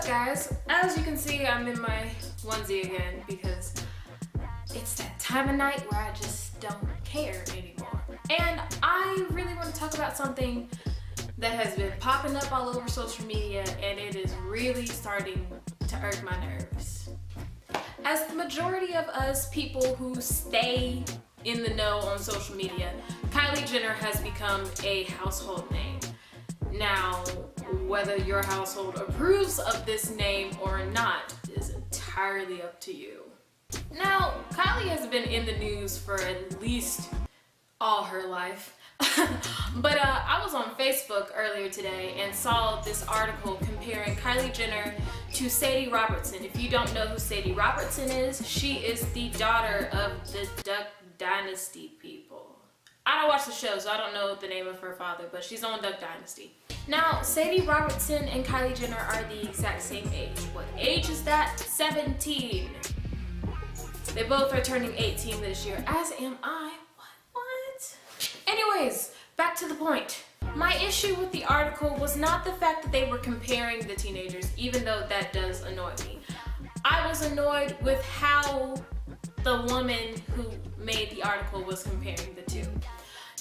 guys? As you can see, I'm in my onesie again because it's that time of night where I just don't care anymore. And I really want to talk about something that has been popping up all over social media, and it is really starting to irk my nerves. As the majority of us people who stay in the know on social media, Kylie Jenner has become a household name. Now, whether your household approves of this name or not is entirely up to you. Now, Kylie has been in the news for at least all her life. But I was on Facebook earlier today and saw this article comparing Kylie Jenner to Sadie Robertson. If you don't know who Sadie Robertson is, she is the daughter of the Duck Dynasty people. I don't watch the show, so I don't know the name of her father, but she's on Duck Dynasty. Now, Sadie Robertson and Kylie Jenner are the exact same age. What age is that? 17. They both are turning 18 this year, as am I. What? Anyways, back to the point. My issue with the article was not the fact that they were comparing the teenagers, even though that does annoy me. I was annoyed with how the woman who made the article was comparing the two.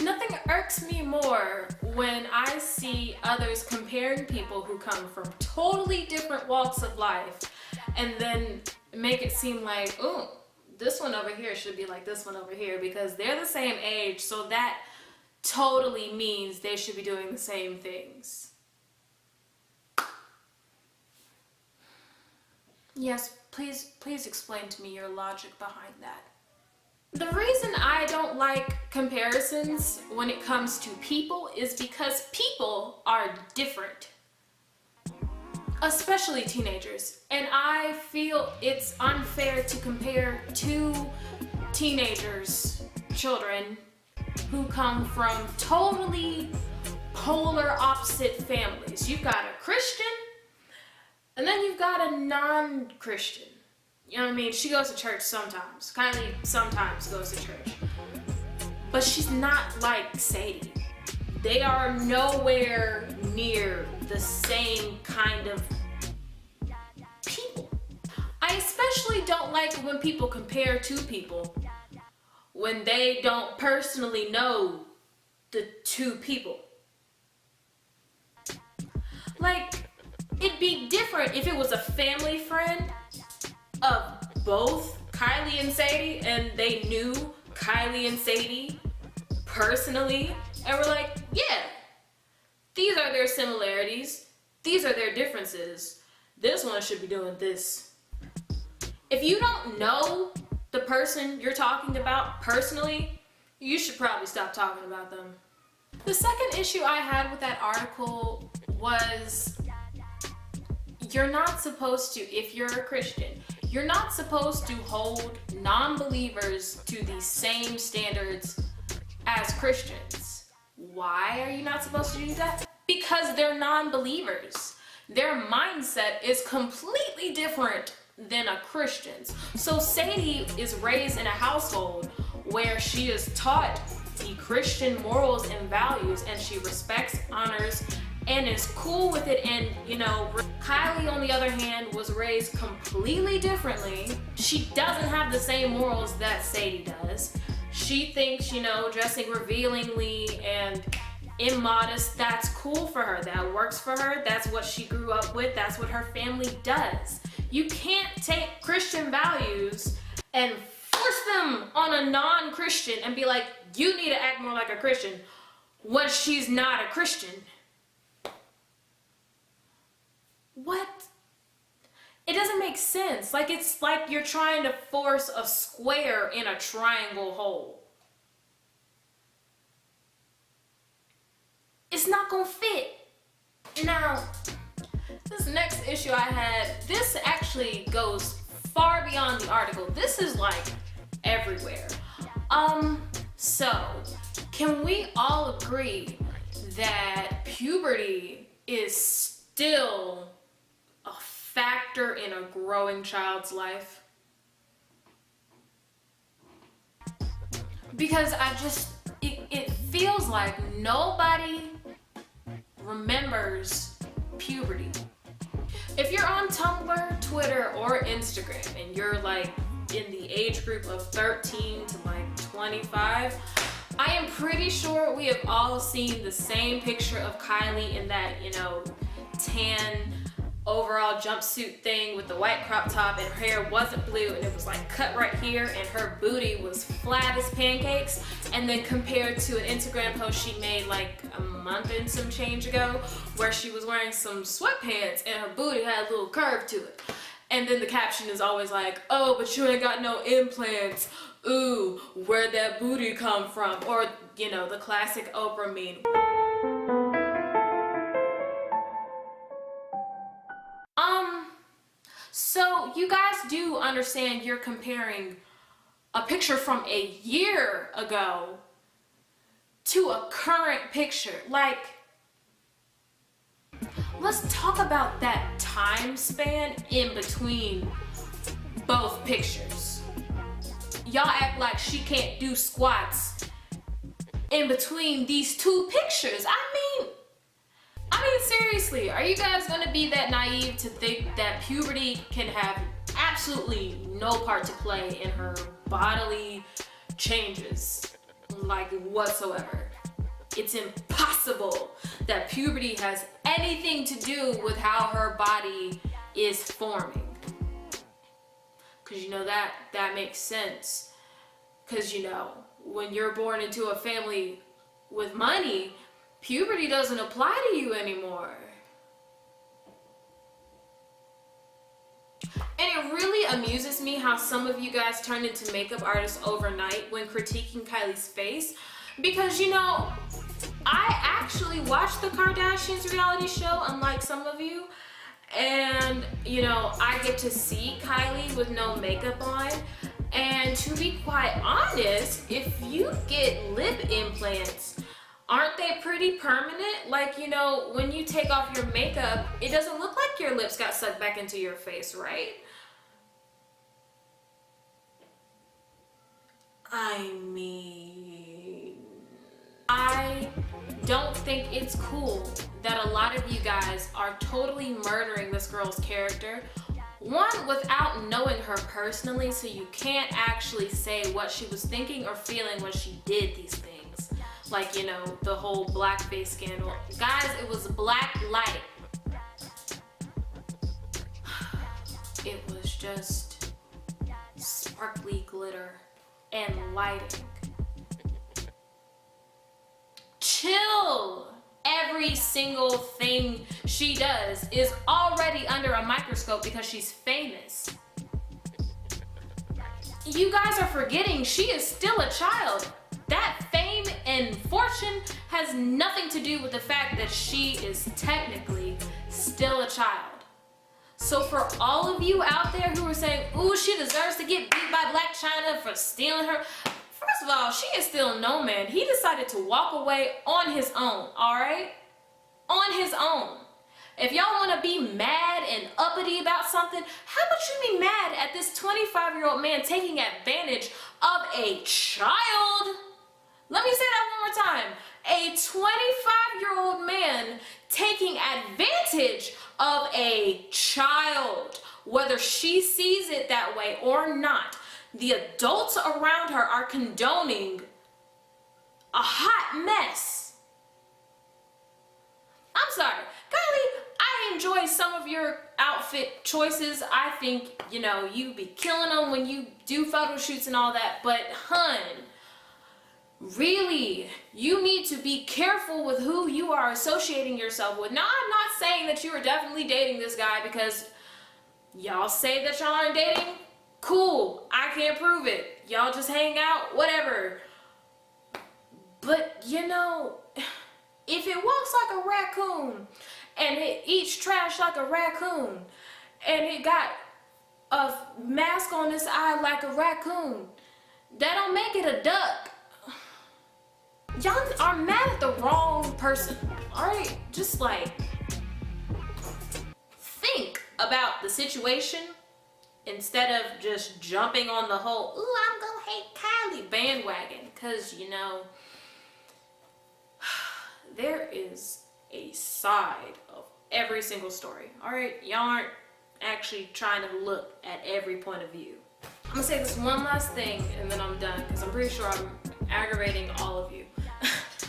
Nothing irks me more when I see others comparing people who come from totally different walks of life and then make it seem like, oh, this one over here should be like this one over here because they're the same age, so that totally means they should be doing the same things. Yes, please explain to me your logic behind that. The reason I don't like comparisons when it comes to people is because people are different. Especially teenagers. And I feel it's unfair to compare two teenagers, children, who come from totally polar opposite families. You've got a Christian, and then you've got a non-Christian. You know what I mean? She goes to church sometimes. Kylie sometimes goes to church. But she's not like Sadie. They are nowhere near the same kind of people. I especially don't like when people compare two people when they don't personally know the two people. Like, it'd be different if it was a family friend of both Kylie and Sadie, and they knew Kylie and Sadie personally, and were like, yeah, these are their similarities, these are their differences, this one should be doing this. If you don't know the person you're talking about personally, you should probably stop talking about them. The second issue I had with that article was, you're not supposed to, if you're a Christian, you're not supposed to hold non-believers to the same standards as Christians. Why are you not supposed to do that? Because they're non-believers. Their mindset is completely different than a Christian's. So Sadie is raised in a household where she is taught the Christian morals and values, and she respects, honors, and is cool with it. And you know, Kylie on the other hand was raised completely differently. She doesn't have the same morals that Sadie does. She thinks, you know, dressing revealingly and immodest, that's cool for her, that works for her, that's what she grew up with, that's what her family does. You can't take Christian values and force them on a non-Christian and be like, you need to act more like a Christian when she's not a Christian. What? It doesn't make sense. Like, it's like you're trying to force a square in a triangle hole. It's not gonna fit. Now, this next issue I had, this actually goes far beyond the article. This is like everywhere. So, can we all agree that puberty is still a factor in a growing child's life? Because it feels like nobody remembers puberty. If you're on Tumblr, Twitter, or Instagram and you're like in the age group of 13 to like 25, I am pretty sure we have all seen the same picture of Kylie in that, you know, tan overall jumpsuit thing with the white crop top, and her hair wasn't blue and it was like cut right here, and her booty was flat as pancakes. And then compared to an Instagram post she made like a month and some change ago where she was wearing some sweatpants and her booty had a little curve to it. And then the caption is always like, oh, but you ain't got no implants. Ooh, where'd that booty come from? Or, you know, the classic Oprah meme. So you guys do understand you're comparing a picture from a year ago to a current picture. Like, let's talk about that time span in between both pictures. Y'all act like she can't do squats in between these two pictures. I mean, seriously, are you guys gonna be that naive to think that puberty can have absolutely no part to play in her bodily changes, like whatsoever? It's impossible that puberty has anything to do with how her body is forming. Cause you know that makes sense. Cause you know, when you're born into a family with money, puberty doesn't apply to you anymore. And it really amuses me how some of you guys turned into makeup artists overnight when critiquing Kylie's face. Because, you know, I actually watched the Kardashians reality show, unlike some of you. And, you know, I get to see Kylie with no makeup on. And to be quite honest, if you get lip implants, aren't they pretty permanent? Like, you know, when you take off your makeup, it doesn't look like your lips got sucked back into your face, right? I mean, I don't think it's cool that a lot of you guys are totally murdering this girl's character. One, without knowing her personally, so you can't actually say what she was thinking or feeling when she did these things. Like, you know, the whole blackface scandal. Guys, it was black light. It was just sparkly glitter and lighting. Chill! Every single thing she does is already under a microscope because she's famous. You guys are forgetting she is still a child. That fame and fortune has nothing to do with the fact that she is technically still a child. So for all of you out there who are saying, ooh, she deserves to get beat by Black China for stealing her. First of all, she is still no man. He decided to walk away on his own, all right? On his own. If y'all want to be mad and uppity about something, how about you be mad at this 25-year-old man taking advantage of a child? Let me say that one more time. A 25-year-old man taking advantage of a child, whether she sees it that way or not. The adults around her are condoning a hot mess. I'm sorry, Kylie, I enjoy some of your outfit choices. I think, you know, you be killing them when you do photo shoots and all that, but hun, really, you need to be careful with who you are associating yourself with. Now, I'm not saying that you are definitely dating this guy because y'all say that y'all aren't dating. Cool, I can't prove it. Y'all just hang out, whatever. But, you know, if it walks like a raccoon and it eats trash like a raccoon and it got a mask on its eye like a raccoon, that don't make it a duck. Y'all are mad at the wrong person, alright? Just like, think about the situation instead of just jumping on the whole, ooh, I'm gonna hate Kylie bandwagon. Cause, you know, there is a side of every single story. All right, y'all aren't actually trying to look at every point of view. I'm gonna say this one last thing and then I'm done because I'm pretty sure I'm aggravating all of you.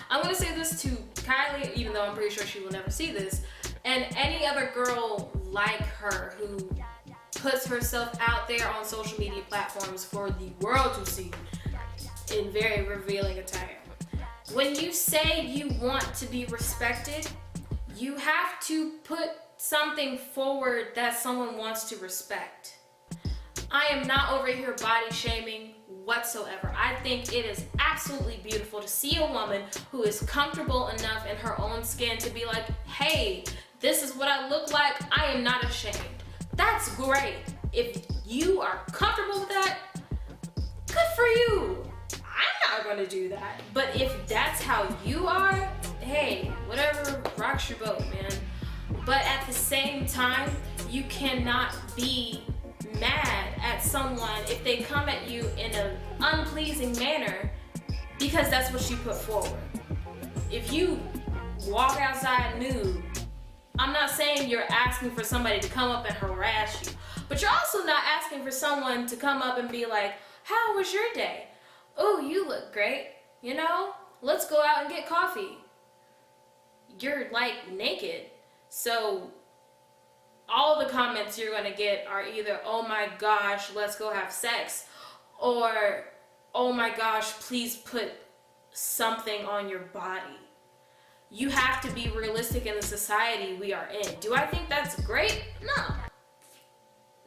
I'm gonna say this to Kylie, even though I'm pretty sure she will never see this, and any other girl like her who puts herself out there on social media platforms for the world to see in very revealing attire. When you say you want to be respected, you have to put something forward that someone wants to respect. I am not over here body shaming whatsoever. I think it is absolutely beautiful to see a woman who is comfortable enough in her own skin to be like, hey, this is what I look like. I am not ashamed. That's great. If you are comfortable with that, good for you. I'm not gonna do that. But if that's how you are, hey, whatever rocks your boat, man. But at the same time, you cannot be mad at someone if they come at you in an unpleasing manner because that's what you put forward. If you walk outside nude, I'm not saying you're asking for somebody to come up and harass you, but you're also not asking for someone to come up and be like, how was your day? Oh, you look great. You know, let's go out and get coffee. You're like naked. So all the comments you're gonna get are either, oh my gosh, let's go have sex, or oh my gosh, please put something on your body. You have to be realistic in the society we are in. Do I think that's great? No.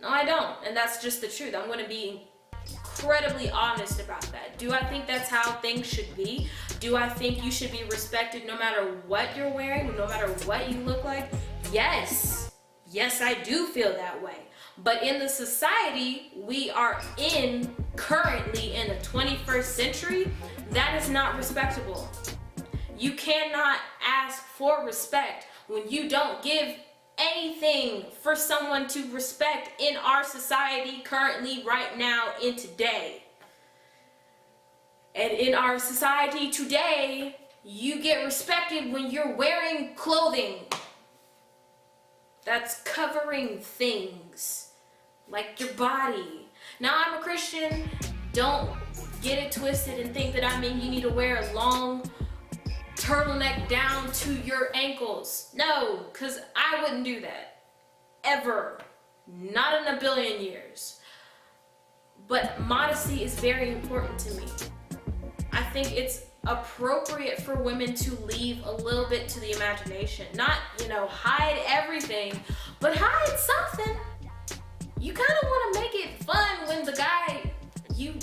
No, I don't. And that's just the truth. I'm gonna be incredibly honest about that. Do I think that's how things should be? Do I think you should be respected no matter what you're wearing, no matter what you look like? Yes. Yes, I do feel that way. But in the society we are in currently in the 21st century, that is not respectable. You cannot ask for respect when you don't give anything for someone to respect in our society currently, right now, in today. And in our society today, you get respected when you're wearing clothing that's covering things like your body. Now, I'm a Christian. Don't get it twisted and think that I mean you need to wear a long turtleneck down to your ankles. No, because I wouldn't do that. Ever. Not in a billion years. But modesty is very important to me. I think it's appropriate for women to leave a little bit to the imagination. Not, hide everything, but hide something. You kind of want to make it fun when the guy you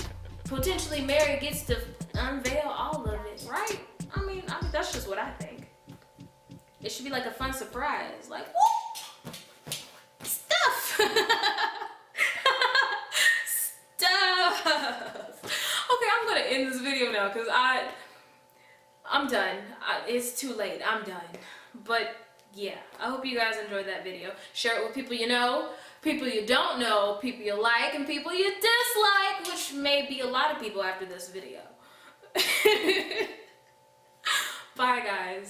potentially marry gets to unveil all of it, right? I mean, that's just what I think. It should be like a fun surprise. Like, whoop! Stuff! Stuff! Okay, I'm gonna end this video now because I'm done. It's too late. I'm done. But yeah, I hope you guys enjoyed that video. Share it with people you know, people you don't know, people you like, and people you dislike, which may be a lot of people after this video. Bye, guys.